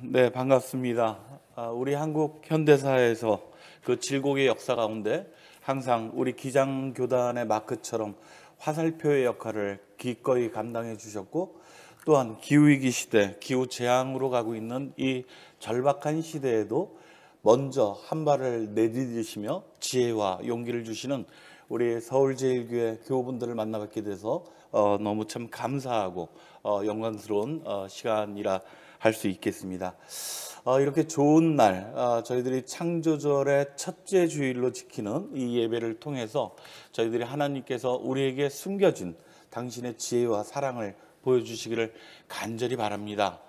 네, 반갑습니다. 우리 한국 현대사에서 그 질곡의 역사 가운데 항상 우리 기장교단의 마크처럼 화살표의 역할을 기꺼이 감당해 주셨고, 또한 기후위기 시대, 기후재앙으로 가고 있는 이 절박한 시대에도 먼저 한 발을 내디디시며 지혜와 용기를 주시는 우리 서울제일교회 교우분들을 만나뵙게 돼서 너무 참 감사하고 영광스러운 시간이라 할 수 있겠습니다. 이렇게 좋은 날, 저희들이 창조절의 첫째 주일로 지키는 이 예배를 통해서 저희들이 하나님께서 우리에게 숨겨진 당신의 지혜와 사랑을 보여주시기를 간절히 바랍니다.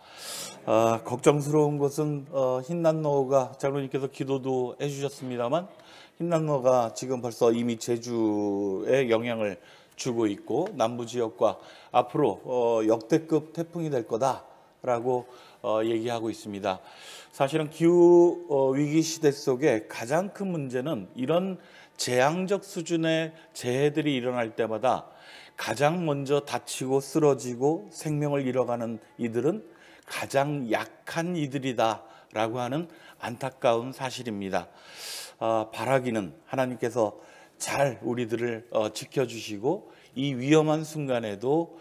걱정스러운 것은 흰난로가 장로님께서 기도도 해주셨습니다만, 흰난로가 지금 벌써 이미 제주에 영향을 주고 있고 남부 지역과 앞으로 역대급 태풍이 될 거다라고 얘기하고 있습니다. 사실은 기후 위기 시대 속에 가장 큰 문제는 이런 재앙적 수준의 재해들이 일어날 때마다 가장 먼저 다치고 쓰러지고 생명을 잃어가는 이들은 가장 약한 이들이다라고 하는 안타까운 사실입니다. 바라기는 하나님께서 잘 우리들을 지켜주시고 이 위험한 순간에도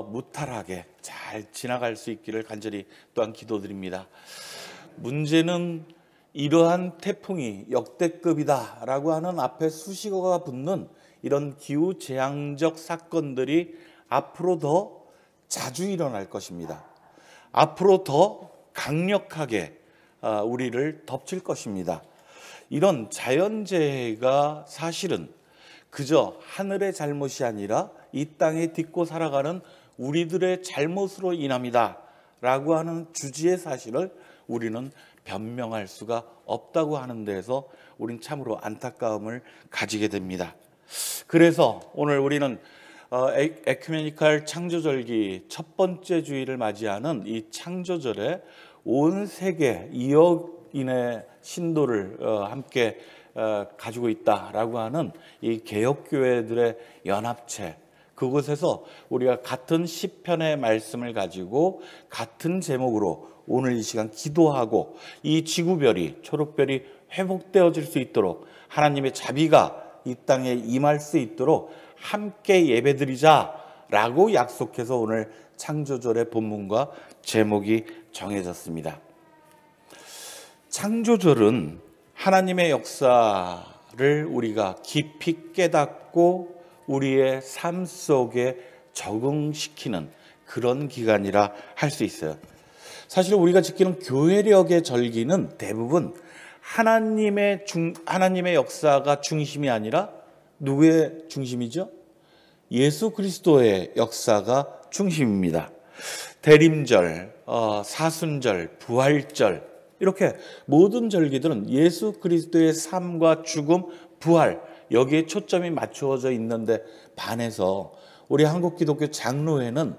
무탈하게 잘 지나갈 수 있기를 간절히 또한 기도드립니다. 문제는 이러한 태풍이 역대급이다라고 하는 앞에 수식어가 붙는 이런 기후재앙적 사건들이 앞으로 더 자주 일어날 것입니다. 앞으로 더 강력하게 우리를 덮칠 것입니다. 이런 자연재해가 사실은 그저 하늘의 잘못이 아니라 이 땅에 딛고 살아가는 우리들의 잘못으로 인합니다 라고 하는 주지의 사실을 우리는 변명할 수가 없다고 하는 데에서 우린 참으로 안타까움을 가지게 됩니다. 그래서 오늘 우리는 에큐메니칼 창조절기 첫 번째 주일을 맞이하는 이 창조절에 온 세계 2억인의 신도를 함께 가지고 있다라고 하는 이 개혁교회들의 연합체, 그곳에서 우리가 같은 시편의 말씀을 가지고 같은 제목으로 오늘 이 시간 기도하고 이 지구별이, 초록별이 회복되어질 수 있도록 하나님의 자비가 이 땅에 임할 수 있도록 함께 예배드리자라고 약속해서 오늘 창조절의 본문과 제목이 정해졌습니다. 창조절은 하나님의 역사를 우리가 깊이 깨닫고 우리의 삶 속에 적응시키는 그런 기간이라 할 수 있어요. 사실 우리가 지키는 교회력의 절기는 대부분 하나님의 역사가 중심이 아니라 누구의 중심이죠? 예수 그리스도의 역사가 중심입니다. 대림절, 사순절, 부활절, 이렇게 모든 절기들은 예수 그리스도의 삶과 죽음, 부활, 여기에 초점이 맞추어져 있는데 반해서 우리 한국 기독교 장로회는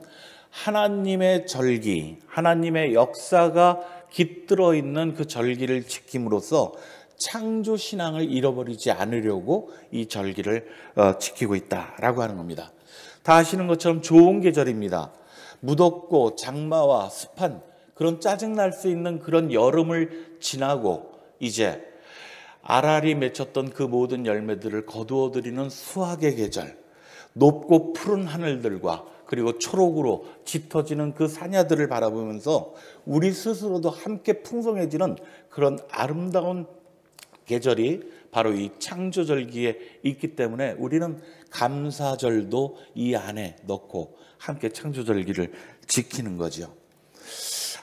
하나님의 절기, 하나님의 역사가 깃들어 있는 그 절기를 지킴으로써 창조 신앙을 잃어버리지 않으려고 이 절기를 지키고 있다라고 하는 겁니다. 다 아시는 것처럼 좋은 계절입니다. 무덥고 장마와 습한 그런 짜증날 수 있는 그런 여름을 지나고 이제 알알이 맺혔던 그 모든 열매들을 거두어들이는 수확의 계절, 높고 푸른 하늘들과 그리고 초록으로 짙어지는 그 산야들을 바라보면서 우리 스스로도 함께 풍성해지는 그런 아름다운 계절이 바로 이 창조절기에 있기 때문에 우리는 감사절도 이 안에 넣고 함께 창조절기를 지키는 거죠.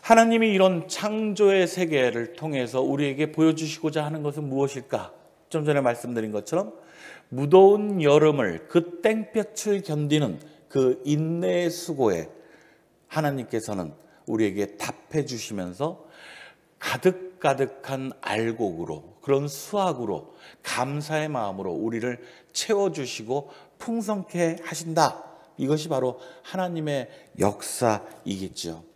하나님이 이런 창조의 세계를 통해서 우리에게 보여주시고자 하는 것은 무엇일까? 좀 전에 말씀드린 것처럼 무더운 여름을, 그 땡볕을 견디는 그 인내의 수고에 하나님께서는 우리에게 답해 주시면서 가득가득한 알곡으로, 그런 수확으로, 감사의 마음으로 우리를 채워주시고 풍성케 하신다. 이것이 바로 하나님의 역사이겠죠.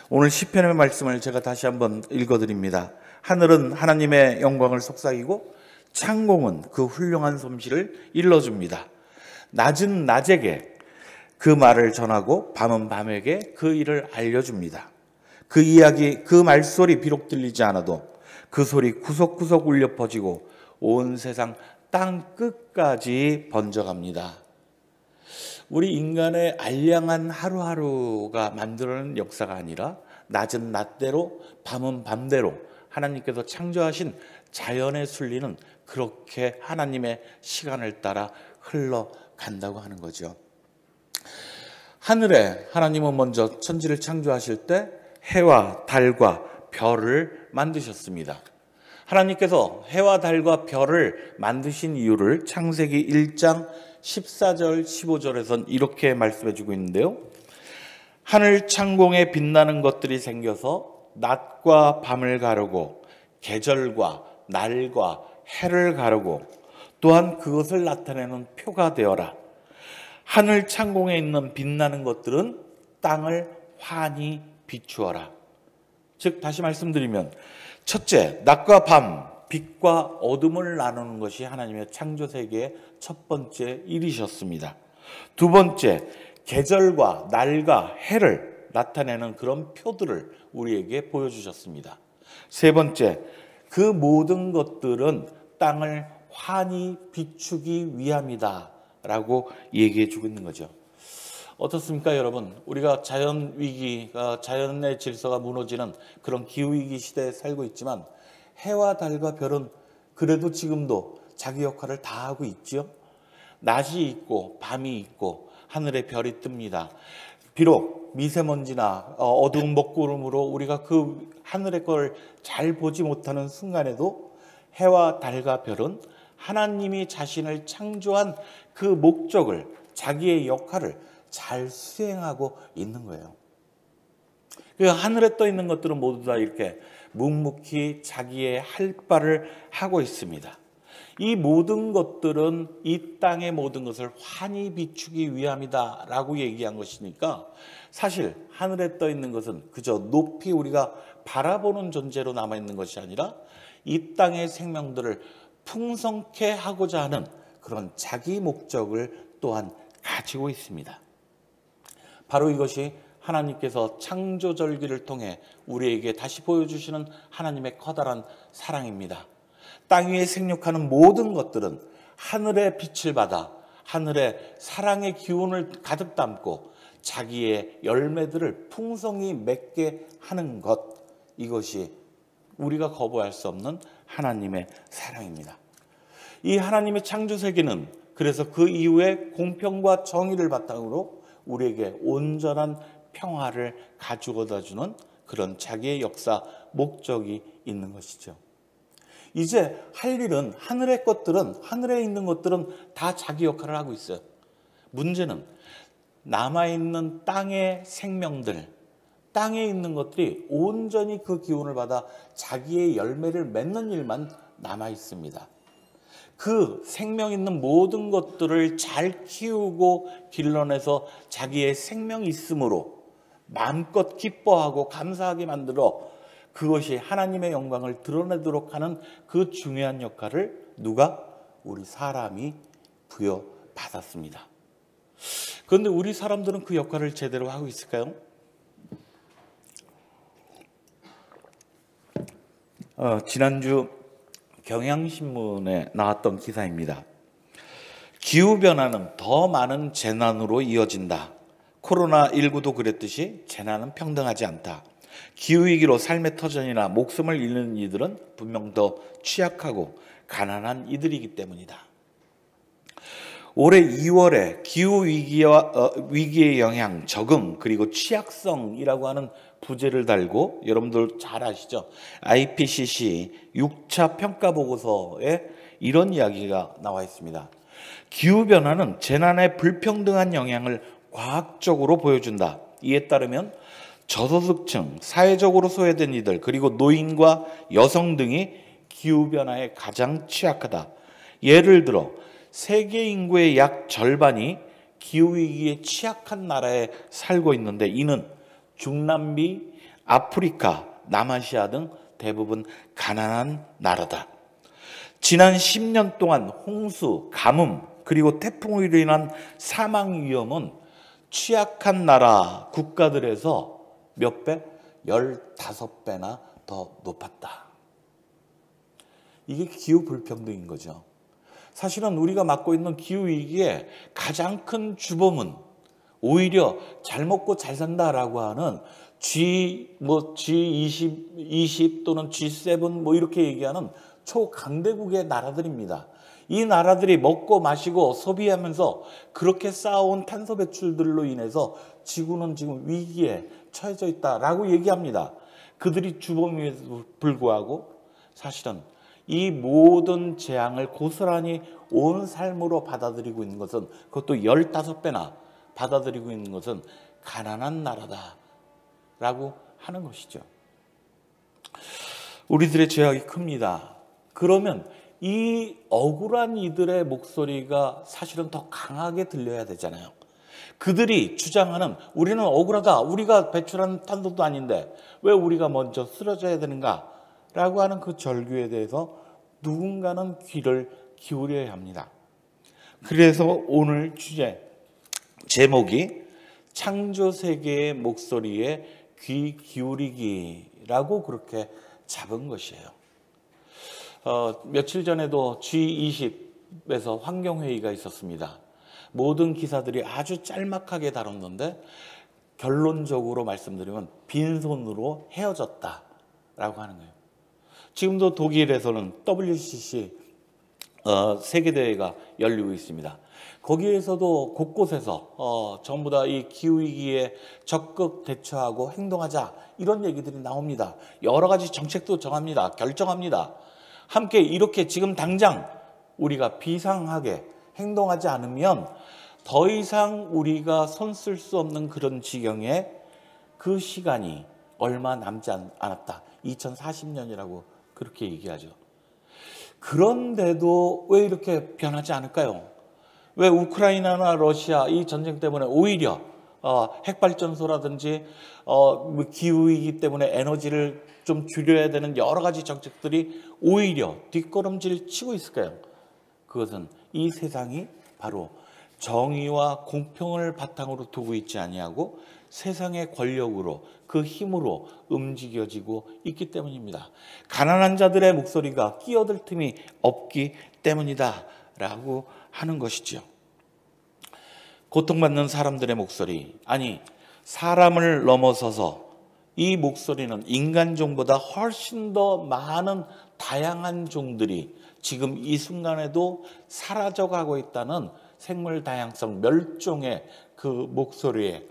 오늘 시편의 말씀을 제가 다시 한번 읽어드립니다. 하늘은 하나님의 영광을 속삭이고 창공은 그 훌륭한 솜씨를 일러줍니다. 낮은 낮에게 그 말을 전하고 밤은 밤에게 그 일을 알려줍니다. 그 이야기, 그 말소리 비록 들리지 않아도 그 소리 구석구석 울려 퍼지고 온 세상 땅 끝까지 번져갑니다. 우리 인간의 알량한 하루하루가 만들어낸 역사가 아니라 낮은 낮대로 밤은 밤대로 하나님께서 창조하신 자연의 순리는 그렇게 하나님의 시간을 따라 흘러간다고 하는 거죠. 하늘에 하나님은 먼저 천지를 창조하실 때 해와 달과 별을 만드셨습니다. 하나님께서 해와 달과 별을 만드신 이유를 창세기 1장 14절 15절에선 이렇게 말씀해 주고 있는데요. 하늘 창공에 빛나는 것들이 생겨서 낮과 밤을 가르고 계절과 날과 해를 가르고 또한 그것을 나타내는 표가 되어라. 하늘 창공에 있는 빛나는 것들은 땅을 환히 비추어라. 즉 다시 말씀드리면 첫째, 낮과 밤, 빛과 어둠을 나누는 것이 하나님의 창조 세계의 첫 번째 일이셨습니다. 두 번째, 계절과 날과 해를 나타내는 그런 표들을 우리에게 보여주셨습니다. 세 번째, 그 모든 것들은 땅을 환히 비추기 위함이다 라고 얘기해 주고 있는 거죠. 어떻습니까, 여러분? 우리가 자연 위기가, 자연의 질서가 무너지는 그런 기후위기 시대에 살고 있지만 해와 달과 별은 그래도 지금도 자기 역할을 다 하고 있지요. 낮이 있고 밤이 있고 하늘에 별이 뜹니다. 비록 미세먼지나 어두운 먹구름으로 우리가 그 하늘의 걸 잘 보지 못하는 순간에도 해와 달과 별은 하나님이 자신을 창조한 그 목적을, 자기의 역할을 잘 수행하고 있는 거예요. 그 하늘에 떠 있는 것들은 모두 다 이렇게 묵묵히 자기의 할 바를 하고 있습니다. 이 모든 것들은 이 땅의 모든 것을 환히 비추기 위함이다 라고 얘기한 것이니까 사실 하늘에 떠 있는 것은 그저 높이 우리가 바라보는 존재로 남아있는 것이 아니라 이 땅의 생명들을 풍성케 하고자 하는 그런 자기 목적을 또한 가지고 있습니다. 바로 이것이 하나님께서 창조절기를 통해 우리에게 다시 보여주시는 하나님의 커다란 사랑입니다. 땅 위에 생육하는 모든 것들은 하늘의 빛을 받아 하늘의 사랑의 기운을 가득 담고 자기의 열매들을 풍성히 맺게 하는 것, 이것이 우리가 거부할 수 없는 하나님의 사랑입니다. 이 하나님의 창조세계는 그래서 그 이후에 공평과 정의를 바탕으로 우리에게 온전한 평화를 가져다 주는 그런 자기의 역사, 목적이 있는 것이죠. 이제 할 일은 하늘의 것들은, 하늘에 있는 것들은 다 자기 역할을 하고 있어요. 문제는 남아있는 땅의 생명들, 땅에 있는 것들이 온전히 그 기운을 받아 자기의 열매를 맺는 일만 남아 있습니다. 그 생명 있는 모든 것들을 잘 키우고 길러내서 자기의 생명이 있음으로 마음껏 기뻐하고 감사하게 만들어 그것이 하나님의 영광을 드러내도록 하는 그 중요한 역할을 누가? 우리 사람이 부여받았습니다. 그런데 우리 사람들은 그 역할을 제대로 하고 있을까요? 지난주 경향신문에 나왔던 기사입니다. 기후변화는 더 많은 재난으로 이어진다. 코로나19도 그랬듯이 재난은 평등하지 않다. 기후위기로 삶의 터전이나 목숨을 잃는 이들은 분명 더 취약하고 가난한 이들이기 때문이다. 올해 2월에 기후위기의 영향, 적응, 그리고 취약성이라고 하는 부제를 달고 여러분들 잘 아시죠? IPCC 6차 평가보고서에 이런 이야기가 나와 있습니다. 기후변화는 재난의 불평등한 영향을 과학적으로 보여준다. 이에 따르면 저소득층, 사회적으로 소외된 이들, 그리고 노인과 여성 등이 기후변화에 가장 취약하다. 예를 들어 세계 인구의 약 절반이 기후위기에 취약한 나라에 살고 있는데 이는 중남미, 아프리카, 남아시아 등 대부분 가난한 나라다. 지난 10년 동안 홍수, 가뭄, 그리고 태풍으로 인한 사망 위험은 취약한 나라 국가들에서 몇 배? 15배나 더 높았다. 이게 기후 불평등인 거죠. 사실은 우리가 맡고 있는 기후위기의 가장 큰 주범은 오히려 잘 먹고 잘 산다라고 하는 G20 또는 G7 이렇게 얘기하는 초강대국의 나라들입니다. 이 나라들이 먹고 마시고 소비하면서 그렇게 쌓아온 탄소 배출들로 인해서 지구는 지금 위기에 처해져 있다라고 얘기합니다. 그들이 주범임에도 불구하고 사실은 이 모든 재앙을 고스란히 온 삶으로 받아들이고 있는 것은, 그것도 15배나 받아들이고 있는 것은 가난한 나라다라고 하는 것이죠. 우리들의 죄악이 큽니다. 그러면 이 억울한 이들의 목소리가 사실은 더 강하게 들려야 되잖아요. 그들이 주장하는 우리는 억울하다, 우리가 배출한 탄소도 아닌데 왜 우리가 먼저 쓰러져야 되는가 라고 하는 그 절규에 대해서 누군가는 귀를 기울여야 합니다. 그래서 오늘 제목이 창조세계의 목소리에 귀 기울이기라고 그렇게 잡은 것이에요. 며칠 전에도 G20에서 환경회의가 있었습니다. 모든 기사들이 아주 짤막하게 다뤘는데 결론적으로 말씀드리면 빈손으로 헤어졌다라고 하는 거예요. 지금도 독일에서는 WCC 세계대회가 열리고 있습니다. 거기에서도 곳곳에서 전부 다 이 기후위기에 적극 대처하고 행동하자 이런 얘기들이 나옵니다. 여러 가지 정책도 정합니다. 결정합니다. 함께 이렇게 지금 당장 우리가 비상하게 행동하지 않으면 더 이상 우리가 손 쓸 수 없는 그런 지경에 그 시간이 얼마 남지 않았다. 2040년이라고 그렇게 얘기하죠. 그런데도 왜 이렇게 변하지 않을까요? 왜 우크라이나나 러시아 이 전쟁 때문에 오히려 핵발전소라든지 기후위기 때문에 에너지를 좀 줄여야 되는 여러 가지 정책들이 오히려 뒷걸음질 치고 있을까요? 그것은 이 세상이 바로 정의와 공평을 바탕으로 두고 있지 아니하고 세상의 권력으로 그 힘으로 움직여지고 있기 때문입니다. 가난한 자들의 목소리가 끼어들 틈이 없기 때문이다 라고 하는 것이죠. 고통받는 사람들의 목소리, 아니 사람을 넘어서서 이 목소리는 인간종보다 훨씬 더 많은 다양한 종들이 지금 이 순간에도 사라져가고 있다는 생물 다양성 멸종의 그 목소리에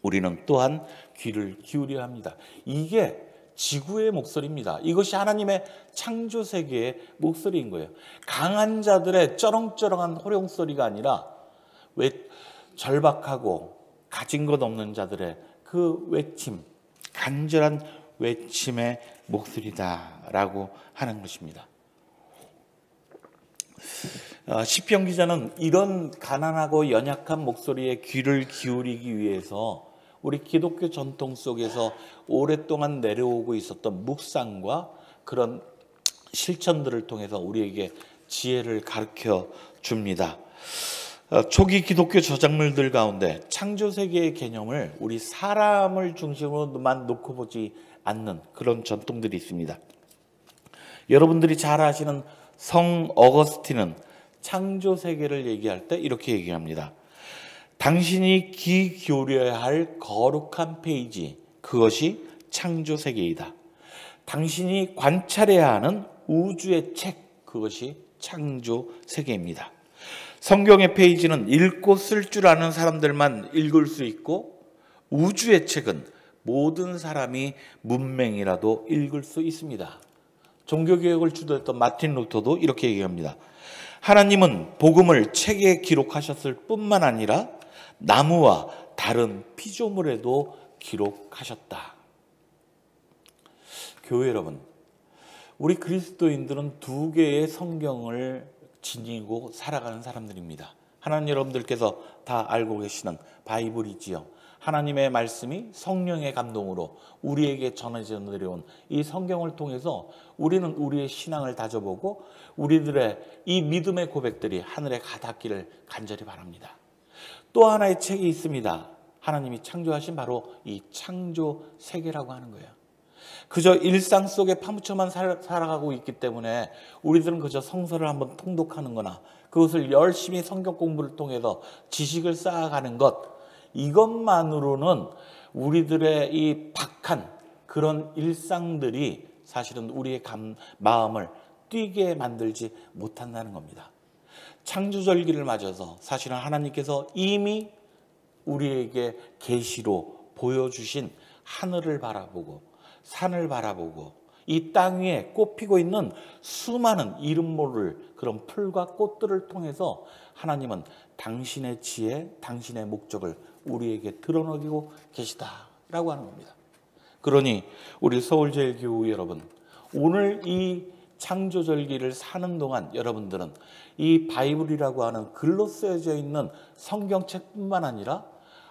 우리는 또한 귀를 기울여야 합니다. 이게 지구의 목소리입니다. 이것이 하나님의 창조 세계의 목소리인 거예요. 강한 자들의 쩌렁쩌렁한 호령소리가 아니라 절박하고 가진 것 없는 자들의 그 외침, 간절한 외침의 목소리다라고 하는 것입니다. 시편 기자는 이런 가난하고 연약한 목소리에 귀를 기울이기 위해서 우리 기독교 전통 속에서 오랫동안 내려오고 있었던 묵상과 그런 실천들을 통해서 우리에게 지혜를 가르쳐 줍니다. 초기 기독교 저작물들 가운데 창조세계의 개념을 우리 사람을 중심으로만 놓고 보지 않는 그런 전통들이 있습니다. 여러분들이 잘 아시는 성 어거스틴은 창조세계를 얘기할 때 이렇게 얘기합니다. 당신이 귀 기울여야 할 거룩한 페이지, 그것이 창조세계이다. 당신이 관찰해야 하는 우주의 책, 그것이 창조세계입니다. 성경의 페이지는 읽고 쓸 줄 아는 사람들만 읽을 수 있고 우주의 책은 모든 사람이 문맹이라도 읽을 수 있습니다. 종교개혁을 주도했던 마틴 루터도 이렇게 얘기합니다. 하나님은 복음을 책에 기록하셨을 뿐만 아니라 나무와 다른 피조물에도 기록하셨다. 교회 여러분, 우리 그리스도인들은 두 개의 성경을 지니고 살아가는 사람들입니다. 하나님 여러분들께서 다 알고 계시는 바이블이지요. 하나님의 말씀이 성령의 감동으로 우리에게 전해져 내려온 이 성경을 통해서 우리는 우리의 신앙을 다져보고 우리들의 이 믿음의 고백들이 하늘에 가닿기를 간절히 바랍니다. 또 하나의 책이 있습니다. 하나님이 창조하신 바로 이 창조 세계라고 하는 거예요. 그저 일상 속에 파묻혀만 살아가고 있기 때문에 우리들은 그저 성서를 한번 통독하는 거나 그것을 열심히 성경 공부를 통해서 지식을 쌓아가는 것, 이것만으로는 우리들의 이 박한 그런 일상들이 사실은 우리의 마음을 뛰게 만들지 못한다는 겁니다. 창조절기를 맞아서 사실은 하나님께서 이미 우리에게 계시로 보여주신 하늘을 바라보고 산을 바라보고 이 땅 위에 꽃피고 있는 수많은 이름 모를 그런 풀과 꽃들을 통해서 하나님은 당신의 지혜, 당신의 목적을 우리에게 드러내고 계시다라고 하는 겁니다. 그러니 우리 서울제일교회 여러분, 오늘 이 창조절기를 사는 동안 여러분들은 이 바이블이라고 하는 글로 쓰여져 있는 성경책뿐만 아니라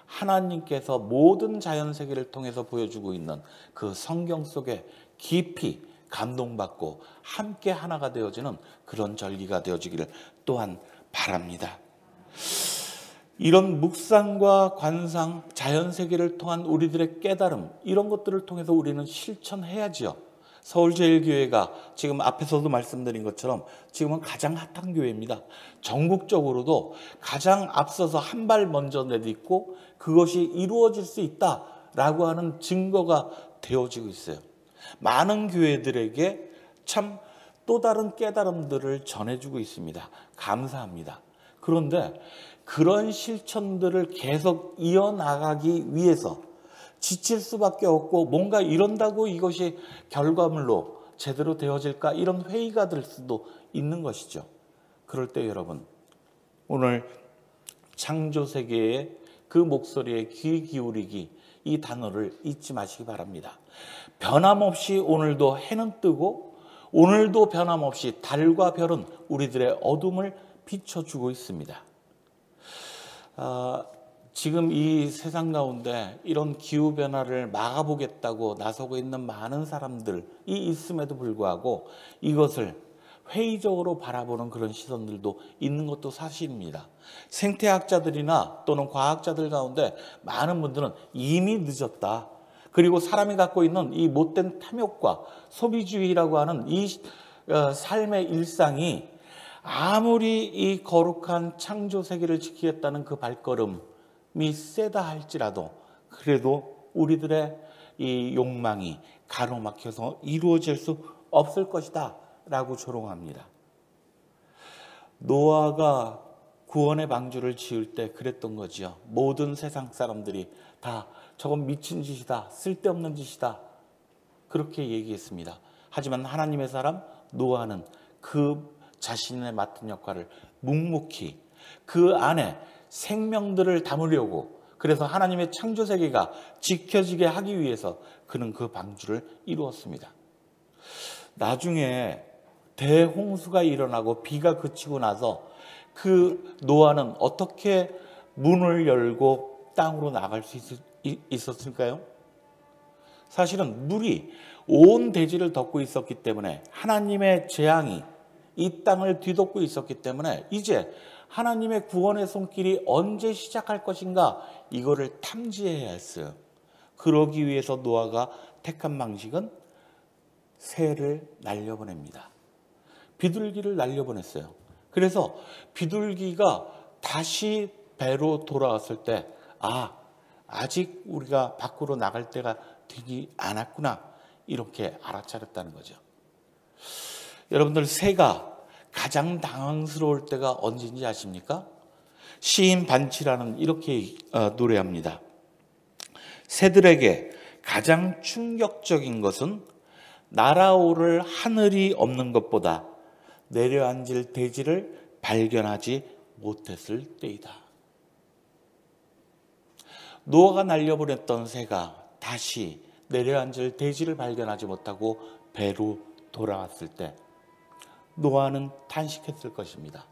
하나님께서 모든 자연세계를 통해서 보여주고 있는 그 성경 속에 깊이 감동받고 함께 하나가 되어지는 그런 절기가 되어지기를 또한 바랍니다. 이런 묵상과 관상, 자연세계를 통한 우리들의 깨달음, 이런 것들을 통해서 우리는 실천해야지요. 서울제일교회가 지금 앞에서도 말씀드린 것처럼 지금은 가장 핫한 교회입니다. 전국적으로도 가장 앞서서 한 발 먼저 내딛고 그것이 이루어질 수 있다라고 하는 증거가 되어지고 있어요. 많은 교회들에게 참 또 다른 깨달음들을 전해주고 있습니다. 감사합니다. 그런데 그런 실천들을 계속 이어나가기 위해서 지칠 수밖에 없고 뭔가 이런다고 이것이 결과물로 제대로 되어질까 이런 회의가 들 수도 있는 것이죠. 그럴 때 여러분, 오늘 창조세계의 그 목소리에 귀 기울이기, 이 단어를 잊지 마시기 바랍니다. 변함없이 오늘도 해는 뜨고 오늘도 변함없이 달과 별은 우리들의 어둠을 비춰주고 있습니다. 지금 이 세상 가운데 이런 기후변화를 막아보겠다고 나서고 있는 많은 사람들이 있음에도 불구하고 이것을 회의적으로 바라보는 그런 시선들도 있는 것도 사실입니다. 생태학자들이나 또는 과학자들 가운데 많은 분들은 이미 늦었다. 그리고 사람이 갖고 있는 이 못된 탐욕과 소비주의라고 하는 이 삶의 일상이 아무리 이 거룩한 창조 세계를 지키겠다는 그 발걸음이 세다 할지라도 그래도 우리들의 이 욕망이 가로막혀서 이루어질 수 없을 것이다 라고 조롱합니다. 노아가 구원의 방주를 지을 때 그랬던 거지요. 모든 세상 사람들이 다 저건 미친 짓이다, 쓸데없는 짓이다 그렇게 얘기했습니다. 하지만 하나님의 사람 노아는 그 자신의 맡은 역할을 묵묵히 그 안에 생명들을 담으려고, 그래서 하나님의 창조세계가 지켜지게 하기 위해서 그는 그 방주를 이루었습니다. 나중에 대홍수가 일어나고 비가 그치고 나서 그 노아는 어떻게 문을 열고 땅으로 나갈 수 있었을까요? 사실은 물이 온 대지를 덮고 있었기 때문에 하나님의 재앙이 이 땅을 뒤덮고 있었기 때문에 이제 하나님의 구원의 손길이 언제 시작할 것인가 이거를 탐지해야 했어요. 그러기 위해서 노아가 택한 방식은 새를 날려보냅니다. 비둘기를 날려보냈어요. 그래서 비둘기가 다시 배로 돌아왔을 때 아직 우리가 밖으로 나갈 때가 되지 않았구나 이렇게 알아차렸다는 거죠. 여러분들 새가 가장 당황스러울 때가 언제인지 아십니까? 시인 반치라는 이렇게 노래합니다. 새들에게 가장 충격적인 것은 날아오를 하늘이 없는 것보다 내려앉을 대지를 발견하지 못했을 때이다. 노아가 날려보냈던 새가 다시 내려앉을 대지를 발견하지 못하고 배로 돌아왔을 때 노아는 탄식했을 것입니다.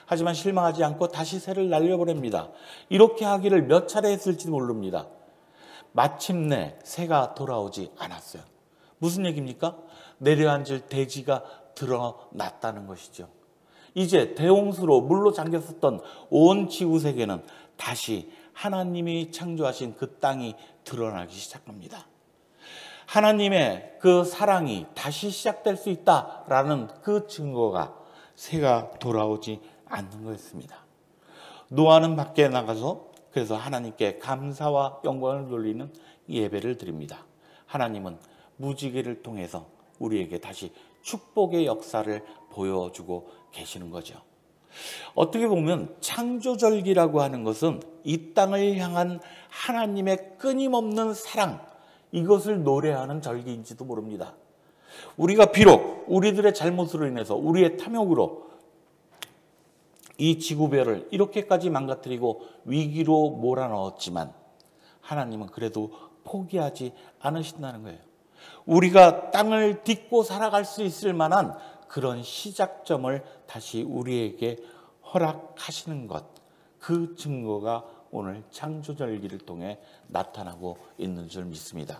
하지만 실망하지 않고 다시 새를 날려보냅니다. 이렇게 하기를 몇 차례 했을지 모릅니다. 마침내 새가 돌아오지 않았어요. 무슨 얘기입니까? 내려앉을 대지가 드러났다는 것이죠. 이제 대홍수로 물로 잠겼었던 온 지구세계는 다시 하나님이 창조하신 그 땅이 드러나기 시작합니다. 하나님의 그 사랑이 다시 시작될 수 있다라는 그 증거가 새가 돌아오지 않는 거였습니다. 노아는 밖에 나가서 그래서 하나님께 감사와 영광을 돌리는 예배를 드립니다. 하나님은 무지개를 통해서 우리에게 다시 축복의 역사를 보여주고 계시는 거죠. 어떻게 보면 창조절기라고 하는 것은 이 땅을 향한 하나님의 끊임없는 사랑, 이것을 노래하는 절기인지도 모릅니다. 우리가 비록 우리들의 잘못으로 인해서 우리의 탐욕으로 이 지구별을 이렇게까지 망가뜨리고 위기로 몰아넣었지만 하나님은 그래도 포기하지 않으신다는 거예요. 우리가 땅을 딛고 살아갈 수 있을 만한 그런 시작점을 다시 우리에게 허락하시는 것, 그 증거가 오늘 창조절기를 통해 나타나고 있는 줄 믿습니다.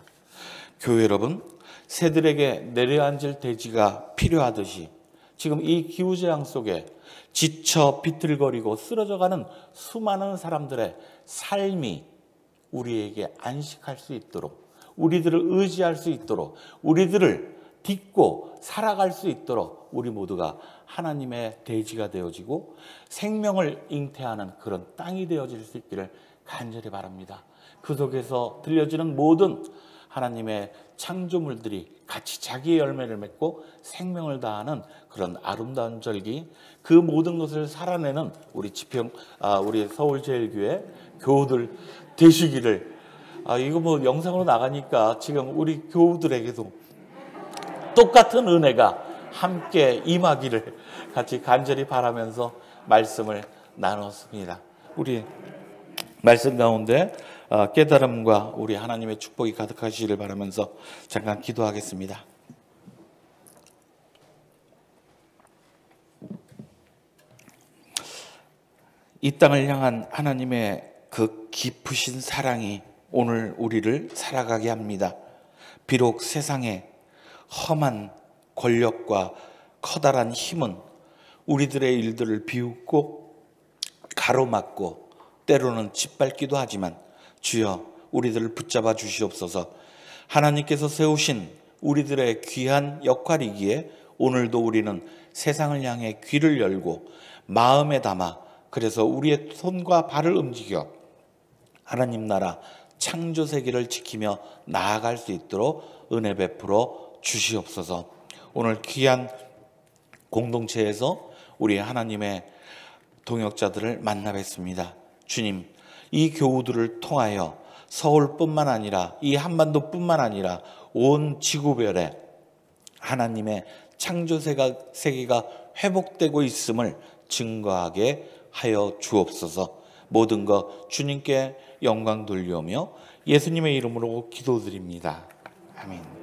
교회 여러분, 새들에게 내려앉을 대지가 필요하듯이 지금 이 기후재앙 속에 지쳐 비틀거리고 쓰러져가는 수많은 사람들의 삶이 우리에게 안식할 수 있도록, 우리들을 의지할 수 있도록, 우리들을 딛고 살아갈 수 있도록 우리 모두가 하나님의 대지가 되어지고 생명을 잉태하는 그런 땅이 되어질 수 있기를 간절히 바랍니다. 그 속에서 들려지는 모든 하나님의 창조물들이 같이 자기의 열매를 맺고 생명을 다하는 그런 아름다운 절기, 그 모든 것을 살아내는 우리 우리 서울제일교회 교우들 되시기를, 이거 뭐 영상으로 나가니까 지금 우리 교우들에게도 똑같은 은혜가 함께 임하기를 같이 간절히 바라면서 말씀을 나눴습니다. 우리 말씀 가운데 깨달음과 우리 하나님의 축복이 가득하시기를 바라면서 잠깐 기도하겠습니다. 이 땅을 향한 하나님의 그 깊으신 사랑이 오늘 우리를 살아가게 합니다. 비록 세상에 험한 권력과 커다란 힘은 우리들의 일들을 비웃고 가로막고 때로는 짓밟기도 하지만 주여 우리들을 붙잡아 주시옵소서. 하나님께서 세우신 우리들의 귀한 역할이기에 오늘도 우리는 세상을 향해 귀를 열고 마음에 담아 그래서 우리의 손과 발을 움직여 하나님 나라 창조 세계를 지키며 나아갈 수 있도록 은혜 베풀어 주시옵소서. 오늘 귀한 공동체에서 우리 하나님의 동역자들을 만나 뵙습니다. 주님, 이 교우들을 통하여 서울뿐만 아니라 이 한반도뿐만 아니라 온 지구별에 하나님의 창조 세계가 회복되고 있음을 증거하게 하여 주옵소서. 모든 것 주님께 영광 돌려오며 예수님의 이름으로 기도드립니다. 아멘.